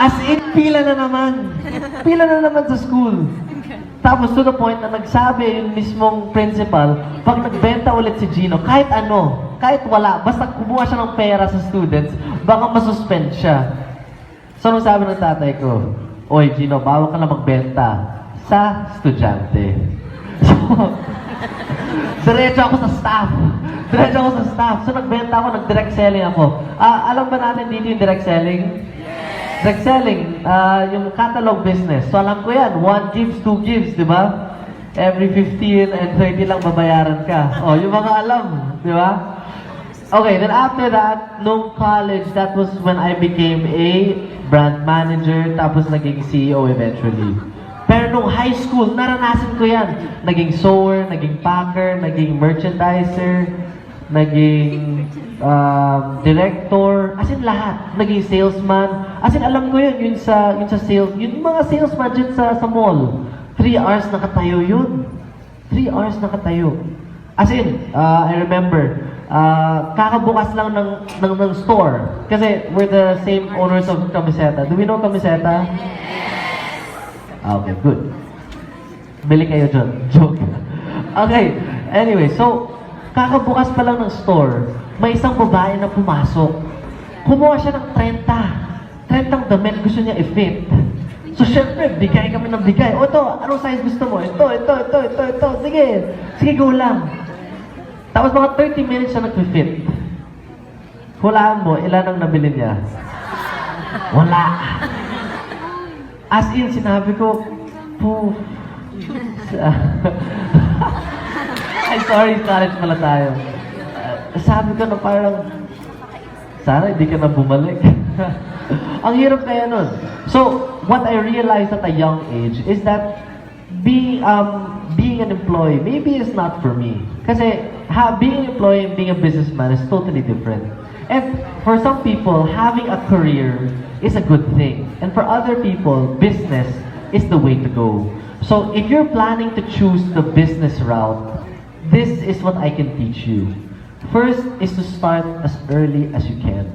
As in, pila na naman. Pila na naman sa school. Tapos to the point na nagsabi yung mismong principal, pag nagbenta ulit si Gino, kahit ano, kahit wala, basta kumuha siya ng pera sa students, baka masuspend siya. So, nung sabi ng tatay ko, "Oy, Gino, bawal ka na magbenta sa estudyante." So, diretso ako sa staff. Diretso ako sa staff. So, nagbenta ako, nag-direct selling ako. Alam ba natin dito yung direct selling? Direct selling, yung catalog business. So, alam ko yan. 1 gives, 2 gives, di ba? Every 15 and 30 lang babayaran ka. Oh, yung mga alam, di ba? Okay, then after that, nung college, that was when I became a brand manager, tapos naging CEO eventually. Pero nung high school, naranasan ko yan. Naging sewer, naging packer, naging merchandiser, naging director, as in lahat. Naging salesman. As in, alam ko yun, yun sa sales, yung mga salesman dyan sa mall. 3 hours nakatayo yun. 3 hours nakatayo. As in, I remember, kakabukas lang ng store. Kasi we're the same owners of Camiseta. Do we know Camiseta? Okay, good. Bili kayo dyan. Joke. Okay, anyway, so, kakabukas pa lang ng store, may isang babae na pumasok. Kumuha siya ng 30 damit, gusto niya i-fit. So, syempre, bigay kami ng bigay. O, ito, anong size gusto mo? Ito. Sige, go lang. Tapos mga 30 minutes siya nag-fit. Hulaan mo, ilan ang nabili niya? Wala. As in, sinabi ko, poof. Ay, sorry, college pala tayo. Sabi ko na parang, sana hindi ka na bumalik. Ang hirap kaya nun. So, what I realized at a young age is that being an employee maybe is not for me. Kasi being an employee and being a businessman is totally different. And for some people, having a career is a good thing. And for other people, business is the way to go. So if you're planning to choose the business route, this is what I can teach you. First is to start as early as you can.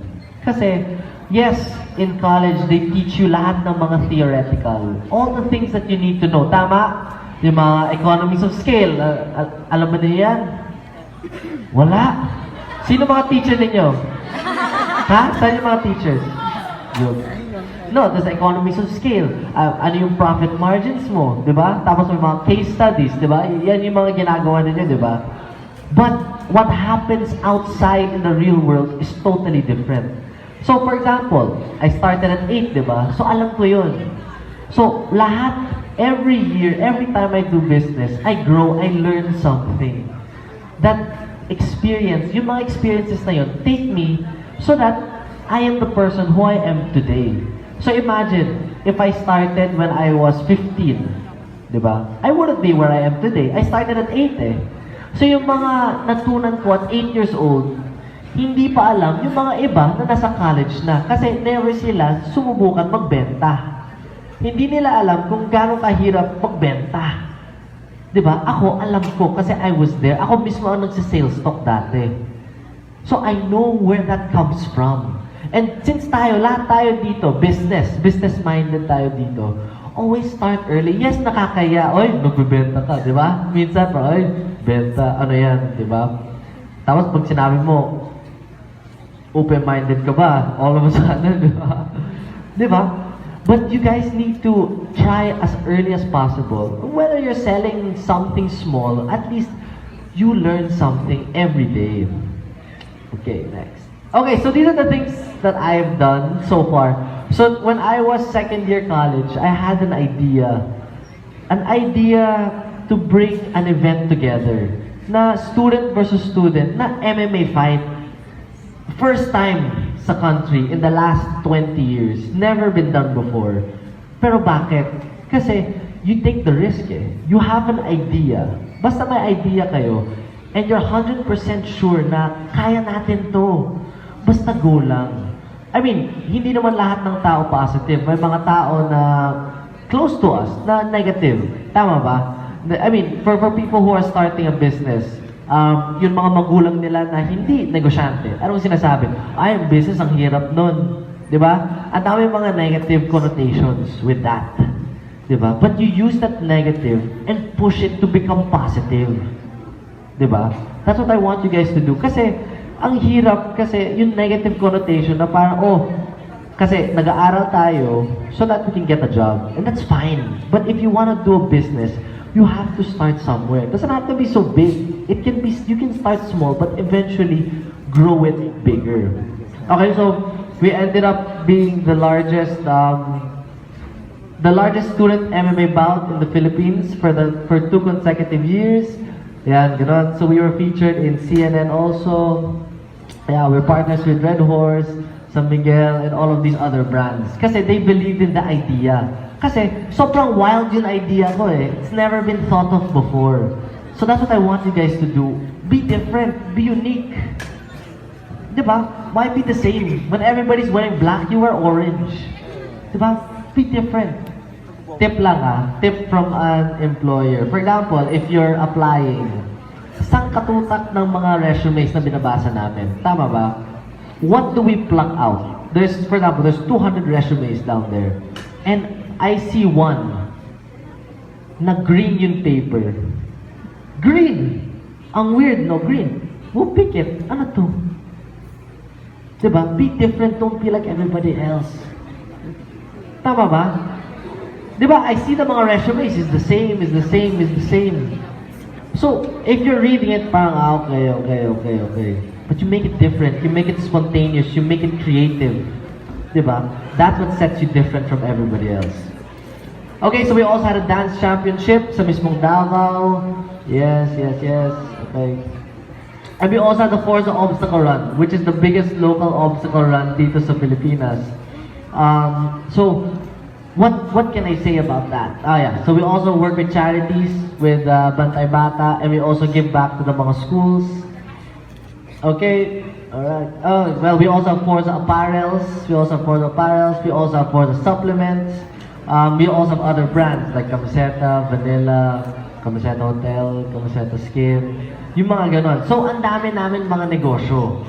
Kasi, yes, in college, they teach you lahat ng mga theoretical. All the things that you need to know. Tama? Yung mga economies of scale. Alam mo na yan? Wala. Sino mga teacher ninyo? Ha? Saan yung mga teachers? No, there's economies of scale. Ano yung profit margins mo, di ba? Tapos may mga case studies, di ba? Yan yung mga ginagawa ninyo, di ba? But what happens outside in the real world is totally different. So, for example, I started at 8, di ba? So, alam ko yun. So, lahat, every year, every time I do business, I grow, I learn something. That experience, yung mga experiences na yun, take me so that I am the person who I am today. So imagine, if I started when I was 15, di ba? I wouldn't be where I am today. I started at 8 eh. So yung mga natunan ko at 8 years old, hindi pa alam yung mga iba na nasa college na. Kasi never sila sumubukan magbenta. Hindi nila alam kung gaano kahirap magbenta. Di ba? Ako, alam ko kasi I was there. Ako mismo ang nagsisales talk dati. So I know where that comes from. And since lahat tayo dito, business-minded tayo dito, always start early. Yes, nakakaya. Oy, magbibenta ka, di ba? Minsan pa, oy, benta, ano yan, di ba? Tapos pag sinabi mo, open-minded ka ba? All of a sudden, di ba? Di ba? But you guys need to try as early as possible. Whether you're selling something small, at least you learn something every day. Okay, next. Okay, so these are the things that I've done so far. So when I was second year college, I had an idea to bring an event together na student versus student, na MMA fight. First time sa country in the last 20 years. Never been done before. Pero bakit? Kasi you take the risk eh. You have an idea. Basta may idea kayo, and you're 100% sure na kaya natin to. Basta go lang. I mean, hindi naman lahat ng tao positive. May mga tao na close to us na negative. Tama ba? I mean, for people who are starting a business, yung mga magulang nila na hindi negosyante. Anong sinasabi? Ay, ang business, ang hirap nun. Di ba? Ang dami mga negative connotations with that. Di ba? But you use that negative and push it to become positive. Di ba? That's what I want you guys to do. Kasi, ang hirap kasi yung negative connotation na parang, oh, kasi nag-aaral tayo so that we can get a job. And that's fine. But if you want to do a business, you have to start somewhere. It doesn't have to be so big. It can be, you can start small, but eventually grow it bigger. Okay, so we ended up being the largest student MMA bout in the Philippines for 2 consecutive years. Yeah, gano'n. So we were featured in CNN also. Yeah, we're partners with Red Horse, San Miguel, and all of these other brands. Kasi they believed in the idea. Kasi sobrang wild yung idea ko eh. It's never been thought of before. So that's what I want you guys to do. Be different. Be unique. Diba? Why be the same? When everybody's wearing black, you wear orange. Diba? Be different. Tip lang tip from an employer. For example, if you're applying, sang katutak ng mga resumes na binabasa namin. Tama ba? What do we pluck out? For example, there's 200 resumes down there. And I see one na green yung paper. Green! Ang weird, no? Green. We'll pick it. Ano to? Diba? Be different. Don't be like everybody else. Tama ba? Diba? I see the mga resumes. It's the same, it's the same, it's the same. So, if you're reading it, parang, okay. But you make it different. You make it spontaneous. You make it creative. Diba? That's what sets you different from everybody else. Okay, so we also had a dance championship sa mismong Davao. Yes. Okay. And we also had the Forza Obstacle Run, which is the biggest local obstacle run dito sa Pilipinas. So, what can I say about that? So we also work with charities, with Bantay Bata, and we also give back to the mga schools. Okay, alright. Well, we also have Forza Apparels. We also have Forza Supplements. We also have other brands like Camiseta, Vanilla, Camiseta Hotel, Camiseta Skin. Yung mga ganon. So, ang dami namin mga negosyo.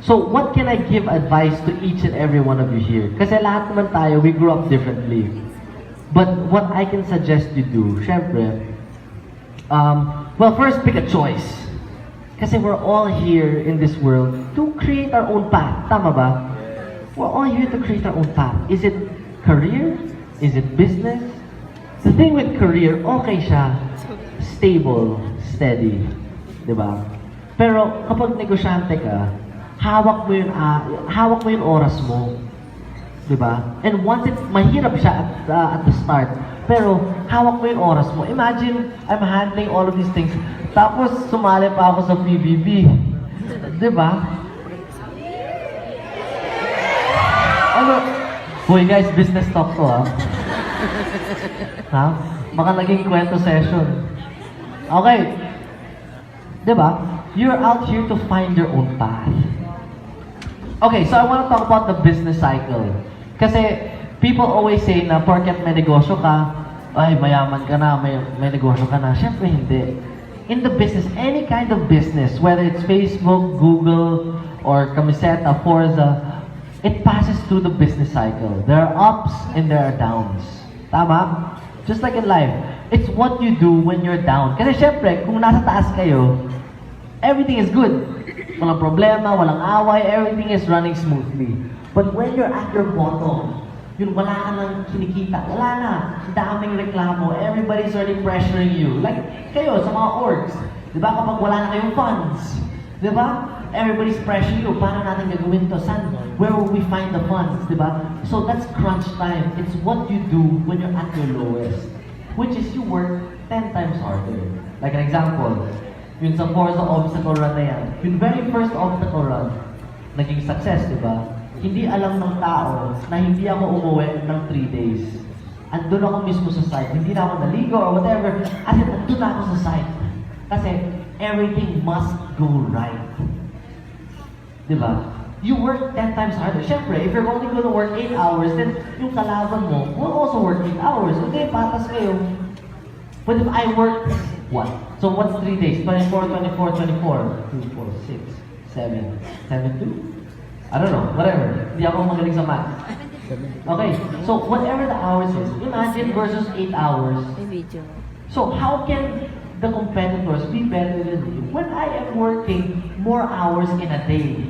So, what can I give advice to each and every one of you here? Kasi lahat naman tayo, we grew up differently. But what I can suggest you do, syempre, well, first, pick a choice. Kasi we're all here in this world to create our own path. Tama ba? We're all here to create our own path. Is it career? Is it business? The thing with career, okay siya. Stable, steady. Diba? Pero kapag negosyante ka, hawak mo yung oras mo. Diba? And once mahirap siya at the start, pero hawak mo yung oras mo. Imagine, I'm handling all of these things, tapos sumali pa ako sa PBB. Diba? Ano? Boy guys, business talk to ha? Baka naging kwento session. Okay. Diba? You're out here to find your own path. Okay, so I want to talk about the business cycle. Kasi people always say na porket may negosyo ka, ay mayaman ka na, may negosyo ka na. Siyempre hindi. In the business, any kind of business, whether it's Facebook, Google, or Camiseta, Forza, it passes through the business cycle. There are ups and there are downs. Tama? Just like in life. It's what you do when you're down. Kasi syempre, kung nasa taas kayo, everything is good. Walang problema, walang away, everything is running smoothly. But when you're at your bottom, yun wala ka nang kinikita, wala na, daming reklamo, everybody's already pressuring you. Like kayo sa mga orgs, di ba kapag wala na kayong funds, di ba? Everybody's pressuring you, paano natin gagawin to? Where will we find the funds, di ba? So that's crunch time. It's what you do when you're at your lowest, which is you work 10 times harder. Like an example, yun sa Forza Obstacle Run na yan, yung very first obstacle run, naging success, di ba? Hindi alam ng tao na hindi ako umuwi ng 3 days. Andun ako mismo sa site. Hindi na ako naligo or whatever. As in, andun na ako sa site. Kasi everything must go right. Di ba? You work 10 times harder. Siyempre, if you're only going to work 8 hours, then yung kalaban mo will also work 8 hours. Okay, patas kayo. But if I work, what? So what's 3 days? 24, 24, 24. 2, 4, 6, 7. 7, 2? I don't know, whatever. Hindi ako magaling sa math. Okay, so whatever the hours is, imagine versus 8 hours. So how can the competitors be better than me when I am working more hours in a day?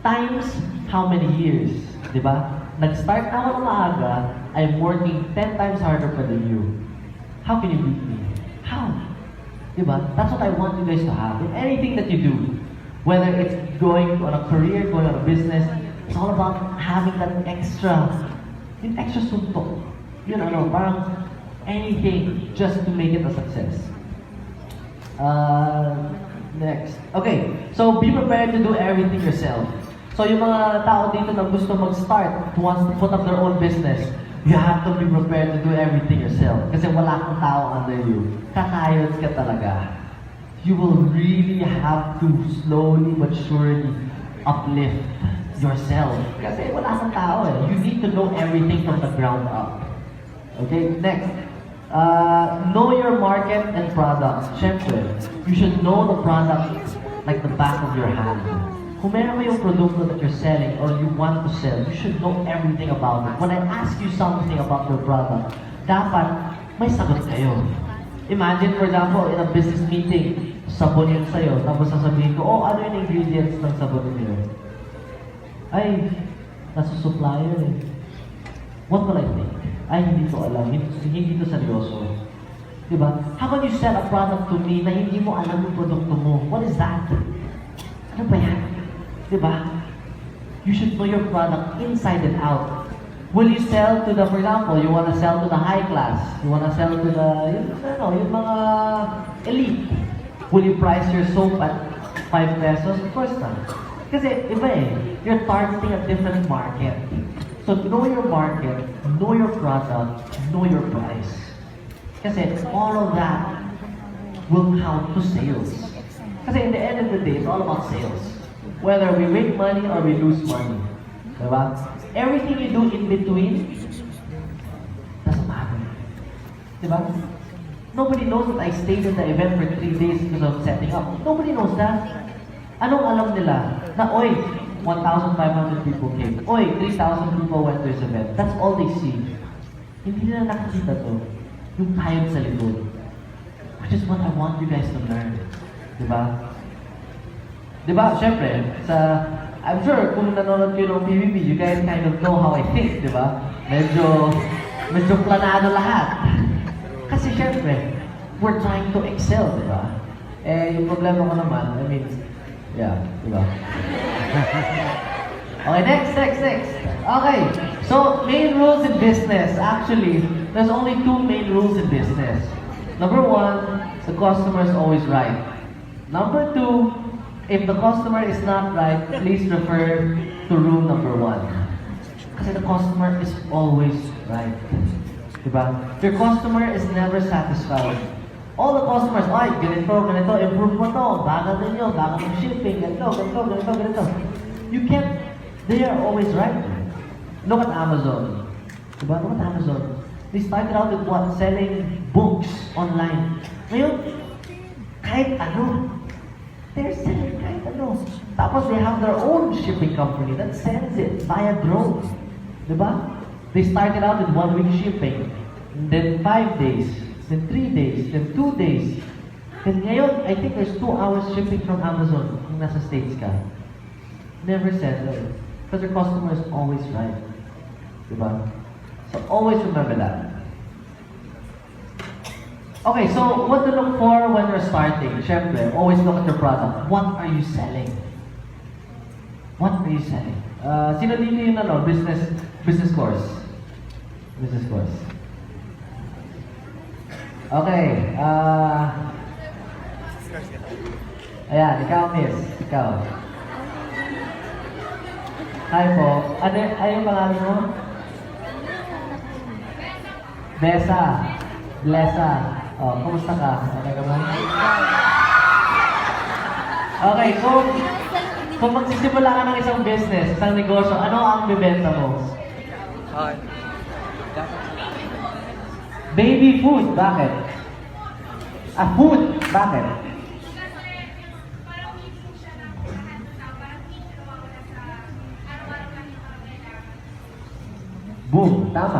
Times how many years? Diba? Nag-start na ako ng maaga, I'm working 10 times harder pa than you. How can you beat me? How? Diba? That's what I want you guys to have. In anything that you do, whether it's going on a career, going on a business, it's all about having that yung extra suntok. Yun ano, parang anything just to make it a success. Next. Okay, so be prepared to do everything yourself. So yung mga tao dito na gusto mag-start, who wants to put up their own business, you have to be prepared to do everything yourself. Kasi wala kang tao under you. Kakayod ka talaga. You will really have to slowly but surely uplift yourself. Kasi wala kang tao eh. You need to know everything from the ground up. Okay, next. Know your market and products. Siyempre, you should know the product like the back of your hand. Kung meron kayong produkto that you're selling or you want to sell, you should know everything about it. When I ask you something about your product, dapat may sagot kayo. Imagine, for example, in a business meeting, sabon yun sa'yo, tapos sasabihin ko, oh, ano yung ingredients ng sabon niyo? Ay, nasa supplier eh. What will I think? Ay, hindi ko alam. Hindi to seryoso. Diba? How can you sell a product to me na hindi mo alam yung produkto mo? What is that? Ano ba yan? Diba? You should know your product inside and out. Will you sell to the, for example, you want to sell to the high class. You want to sell to the, yung mga elite. Will you price your soap at 5 pesos? Of course not. Kasi, iba eh. You're targeting a different market. So, know your market, know your product, know your price. Kasi, all of that will count to sales. Kasi, in the end of the day, it's all about sales. Whether we make money or we lose money. Diba? Everything you do in between doesn't matter. Diba? Nobody knows that I stayed in the event for 3 days because of setting up. Nobody knows that. Anong alam nila? Na, oy, 1,500 people came. Oy, 3,000 people went to this event. That's all they see. Hindi nila nakikita to. Yung kayod sa likod. Which is what I want you guys to learn. Diba? Diba? Siyempre, I'm sure kung nanonood kayo ng PBB, you guys kind of know how I think, diba? Medyo planado lahat. Kasi siyempre, we're trying to excel, diba? Eh, yung problema ko naman, I mean, yeah, diba? Okay, next. Okay, so main rules in business. Actually, there's only 2 main rules in business. Number 1, the customer is always right. Number 2, if the customer is not right, please refer to rule number 1. Kasi the customer is always right. Diba? Your customer is never satisfied. All the customers, ay, ganito, improve mo to, bagal ninyo, bagal ng shipping, ganito. You can't, they are always right. Look at Amazon. Diba? Look at Amazon. They started out with what? Selling books online. Ngayon, kahit ano, they're selling kahit ano. Tapos they have their own shipping company that sends it via drone. Diba? They started out with 1 week shipping, then 5 days, then 3 days, then 2 days. And ngayon, I think there's 2 hours shipping from Amazon kung nasa States ka. Never settle. Because your customer is always right. Diba? So always remember that. Okay, so what to look for when you're starting? Siyempre, always look at your product. What are you selling? What are you selling? Sino dito yung business course? Business course. Okay, ayan, ikaw miss. Ikaw. Hi po. Ano yung pangalan mo? Blessa. Oh, kumusta ka? Okay ka ba? Okay, kung magsisimula ka ng isang business, isang negosyo, ano ang bibenta mo? Baby food. Bakit? Food. Bakit? Boom, tama.